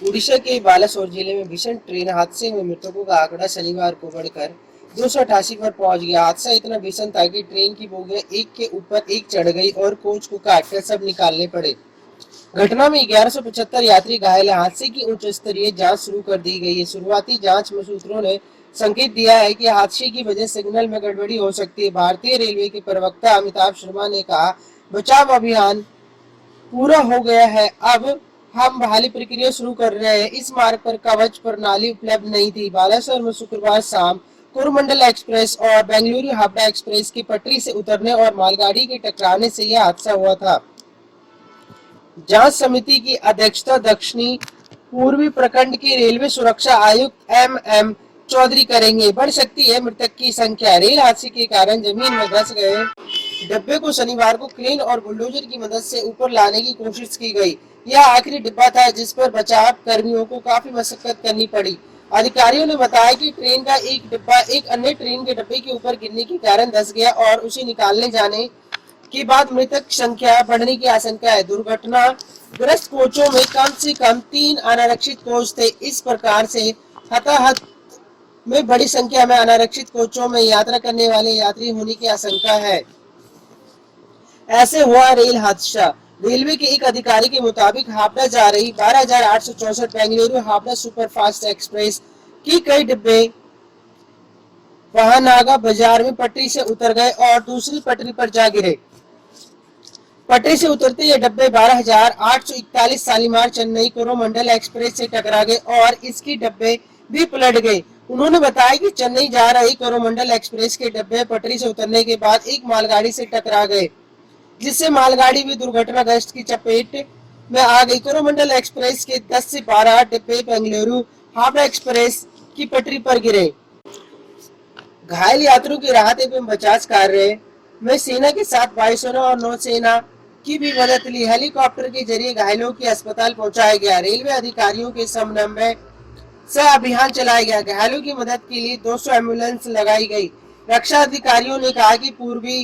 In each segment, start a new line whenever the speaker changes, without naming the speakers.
उड़ीसा के बालासोर जिले में भीषण ट्रेन हादसे में मृतकों का आंकड़ा शनिवार को बढ़कर 288 पर पहुंच गया। हादसा इतना भीषण था कि ट्रेन की बोगियां एक के ऊपर एक चढ़ गई और कोच को काटकर सब निकालने पड़े। घटना में 1175 यात्री घायल हैं। हादसे की उच्च स्तरीय जांच शुरू कर दी गई है। शुरुआती जांच में सूत्रों ने संकेत दिया है कि हादसे की वजह सिग्नल में गड़बड़ी हो सकती है। भारतीय रेलवे के प्रवक्ता अमिताभ शर्मा ने कहा, बचाव अभियान पूरा हो गया है, अब हम बहाली प्रक्रिया शुरू कर रहे हैं। इस मार्ग पर कवच प्रणाली उपलब्ध नहीं थी। बालासोर में शुक्रवार शाम कोरोमंडल एक्सप्रेस और बेंगलुरु हावड़ा एक्सप्रेस की पटरी से उतरने और मालगाड़ी के टकराने से यह हादसा हुआ था। जांच समिति की अध्यक्षता दक्षिणी पूर्वी प्रखंड के रेलवे सुरक्षा आयुक्त MM चौधरी करेंगे। बढ़ सकती है मृतक की संख्या। रेल हादसे के कारण जमीन में धंस गए डिब्बे को शनिवार को क्रेन और बुलडोजर की मदद से ऊपर लाने की कोशिश की गई। यह आखिरी डिब्बा था जिस पर बचाव कर्मियों को काफी मशक्कत करनी पड़ी। अधिकारियों ने बताया कि ट्रेन का एक डिब्बा एक अन्य ट्रेन के डिब्बे के ऊपर गिरने के कारण धंस गया और उसे निकालने जाने के बाद मृतक संख्या बढ़ने की आशंका है। दुर्घटना ग्रस्त कोचों में कम से कम 3 अनारक्षित कोच थे। इस प्रकार से हताहत में बड़ी संख्या में अनारक्षित कोचों में यात्रा करने वाले यात्री होने की आशंका है। ऐसे हुआ रेल हादसा। रेलवे के एक अधिकारी के मुताबिक हावड़ा जा रही 12,864 बेंगलुरु हावड़ा सुपरफास्ट एक्सप्रेस की कई डिब्बे वहानागा बाजार में पटरी से उतर गए और दूसरी पटरी पर जा गिरे। पटरी से उतरते ये डब्बे 12,841 शालीमार चेन्नई कोरोमंडल एक्सप्रेस से टकरा गए और इसकी डब्बे भी पलट गए। उन्होंने बताया कि चेन्नई जा रही कोरोमंडल एक्सप्रेस के डब्बे पटरी से उतरने के बाद एक मालगाड़ी से टकरा गए, जिससे मालगाड़ी भी दुर्घटनाग्रस्त की चपेट में आ गई। कोरोमंडल एक्सप्रेस के 10 से 12 डिब्बे बेंगलुरु हावड़ा एक्सप्रेस की पटरी पर गिरे। घायल यात्रियों की राहत एवं बचाव कार्य में सेना के साथ वायुसेना और नौसेना की भी मदद ली। हेलीकॉप्टर के जरिए घायलों की अस्पताल पहुंचाया गया। रेलवे अधिकारियों के समन्वय से अभियान चलाया गया। घायलों की मदद के लिए 200 एम्बुलेंस लगाई गई। रक्षा अधिकारियों ने कहा कि पूर्वी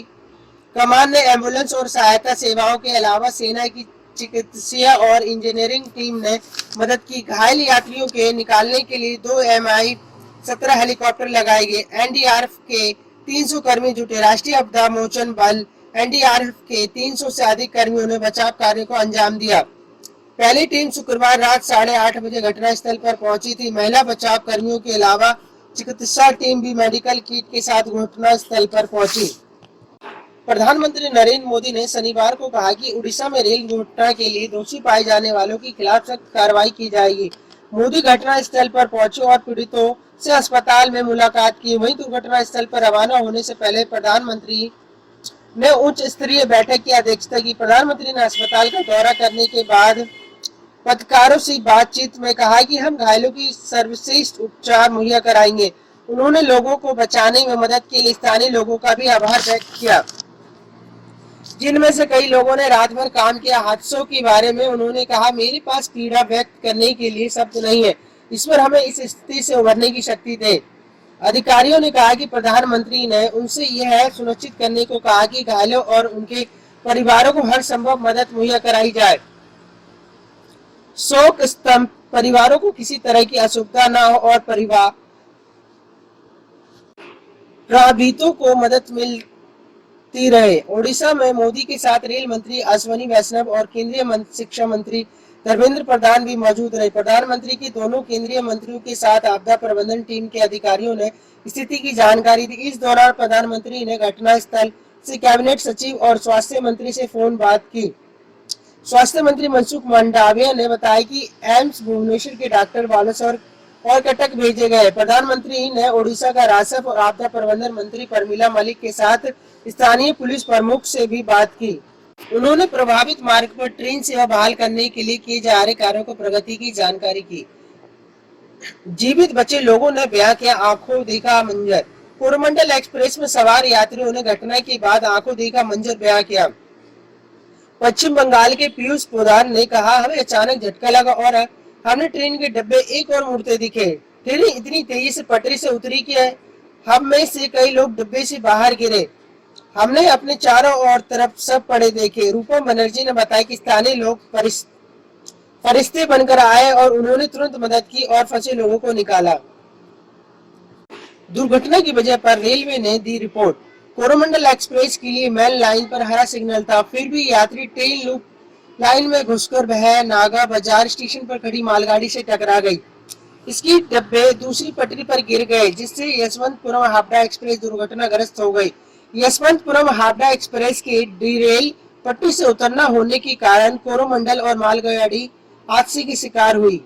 कमान ने एम्बुलेंस और सहायता सेवाओं के अलावा सेना की चिकित्सीय और इंजीनियरिंग टीम ने मदद की। घायल यात्रियों के निकालने के लिए 2 Mi-17 हेलीकॉप्टर लगाए गए। NDRF के 300 कर्मी जुटे। राष्ट्रीय आपदा मोचन बल NDRF के 300 से अधिक कर्मियों ने बचाव कार्य को अंजाम दिया। पहली टीम शुक्रवार रात 8:30 बजे घटनास्थल पर पहुंची थी। महिला बचाव कर्मियों के अलावा चिकित्सा टीम भी मेडिकल किट के साथ घटनास्थल पर पहुंची। प्रधानमंत्री नरेंद्र मोदी ने शनिवार को कहा कि उड़ीसा में रेल दुर्घटना के लिए दोषी पाए जाने वालों के खिलाफ सख्त कार्रवाई की जाएगी। मोदी घटनास्थल पर पहुंचे और पीड़ितों से अस्पताल में मुलाकात की। वहीं दुर्घटना स्थल पर रवाना होने से पहले प्रधानमंत्री ने उच्च स्तरीय बैठक की अध्यक्षता की। प्रधानमंत्री ने अस्पताल का दौरा करने के बाद पत्रकारों से बातचीत में कहा कि हम घायलों की सर्वश्रेष्ठ उपचार मुहैया कराएंगे। उन्होंने लोगों को बचाने में मदद के लिए स्थानीय लोगों का भी आभार व्यक्त किया, जिनमें से कई लोगों ने रात भर काम किया। हादसों के बारे में उन्होंने कहा, मेरे पास पीड़ा व्यक्त करने के लिए शब्द नहीं है। ईश्वर हमें इस स्थिति से उभरने की शक्ति दे। अधिकारियों ने कहा कि प्रधानमंत्री ने उनसे यह सुनिश्चित करने को कहा कि घायलों और उनके परिवारों को हर संभव मदद मुहैया कराई जाए। शोक स्तंभ परिवारों को किसी तरह की असुविधा न हो और परिवार प्रभावितों को मदद मिलती रहे। ओडिशा में मोदी के साथ रेल मंत्री अश्विनी वैष्णव और केंद्रीय शिक्षा मंत्री धर्मेंद्र प्रधान भी मौजूद रहे। प्रधानमंत्री की दोनों केंद्रीय मंत्रियों के साथ आपदा प्रबंधन टीम के अधिकारियों ने स्थिति की जानकारी दी। इस दौरान प्रधानमंत्री ने घटनास्थल से कैबिनेट सचिव और स्वास्थ्य मंत्री से फोन बात की। स्वास्थ्य मंत्री मनसुख मंडाविया ने बताया कि एम्स भुवनेश्वर के डॉक्टर बालासोर और कटक भेजे गए। प्रधानमंत्री ने ओडिशा का राजस्व और आपदा प्रबंधन मंत्री परमिला मलिक के साथ स्थानीय पुलिस प्रमुख से भी बात की। उन्होंने प्रभावित मार्ग पर ट्रेन सेवा बहाल करने के लिए किए जा रहे कार्यों को प्रगति की जानकारी की। जीवित बचे लोगों ने बयां किया आंखों देखा मंजर। कोरोमंडल एक्सप्रेस में सवार यात्रियों ने घटना के बाद आंखों देखा मंजर बयां किया। पश्चिम बंगाल के पीयूष पोद्दार ने कहा, हमें अचानक झटका लगा और हमने ट्रेन के डब्बे एक और मुड़ते दिखे। ट्रेन इतनी तेजी से पटरी से उतरी कि हम में से कई लोग डब्बे से बाहर गिरे। हमने अपने चारों ओर तरफ सब पड़े देखे। रूपम बनर्जी ने बताया कि स्थानीय लोग फरिश्ते बनकर आए और उन्होंने तुरंत मदद की और फंसे लोगों को निकाला। दुर्घटना की वजह पर रेलवे ने दी रिपोर्ट। कोरोमंडल एक्सप्रेस के लिए मेन लाइन पर हरा सिग्नल था, फिर भी यात्री ट्रेन लूप लाइन में घुसकर वह नागा बाजार स्टेशन पर खड़ी मालगाड़ी से टकरा गई। इसकी डब्बे दूसरी पटरी पर गिर गए, जिससे यशवंतपुरम हावड़ा एक्सप्रेस दुर्घटनाग्रस्त हो गई। यशवंतपुरम हावड़ा एक्सप्रेस के डीरेल पटरी से उतरना होने के कारण कोरोमंडल और मालगाड़ी हादसे की शिकार हुई।